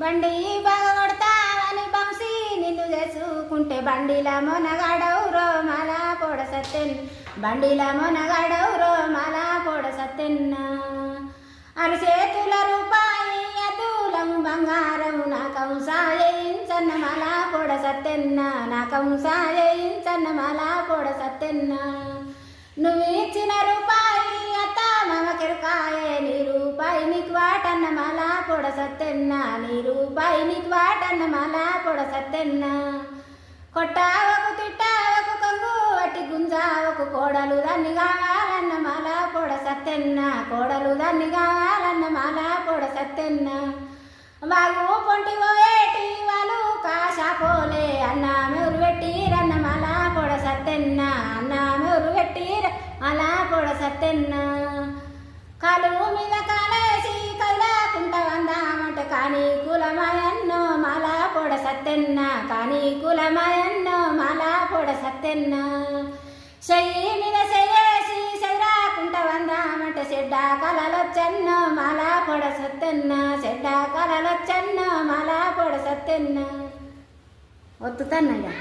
బండి బాగా కొడతావని బంసి నిన్ను చేసుకుంటే బండిల మొనగాడవురో మల పొడ సత్తెన్ బండిల మొనగాడవురో మల పొడ సత్తెన్న అరచేతుల రూపాయి అతులం బంగారం నా కంసాయించన్న మల పొడ సత్తెన్న నా కంసాయించన్న మల పొడ సత్తెన్న నువ్వు ఇచ్చిన రూపాయి అత్త మమకెరకాయే నీ రూపాయి నీకు వాటన్న మల పొడ సత్తెన్న నీ రూపాయి నీకు వాటన్న మల పొడ సత్తెన్న కొట్టావకు తిట్టావకు కంగు వట్టి గుంజావకు కోడలు దాన్ని కావాలన్న మల పొడ సత్తెన్న కోడలు దాన్ని కావాలన్న మల పొడ సత్తెన్న బాగు పొంటి పోయేటి వాళ్ళు కాశాపోలే అన్న మెరు పెట్టిరన్న మల పొడ సత్తెన్న అన్న మెరు పెట్టిర మల పొడ సత్తెన్న కాలు మీద కాలేసి కదలాకుంట వందామంటే కానీ కులమయన్నో మల పొడ సత్తెన్న కానీ కులమయన్నో మల పొడ సత్తెన్న చెయ్యి మీద చెయ్యేసి చెదరాకుంట వందామంటే చెడ్డ కలలొచ్చన్నో మల పొడ సత్తెన్న చెడ్డ కలలొచ్చన్నో మల పొడ సత్తెన్న ఒత్తుతన్నయ్యా.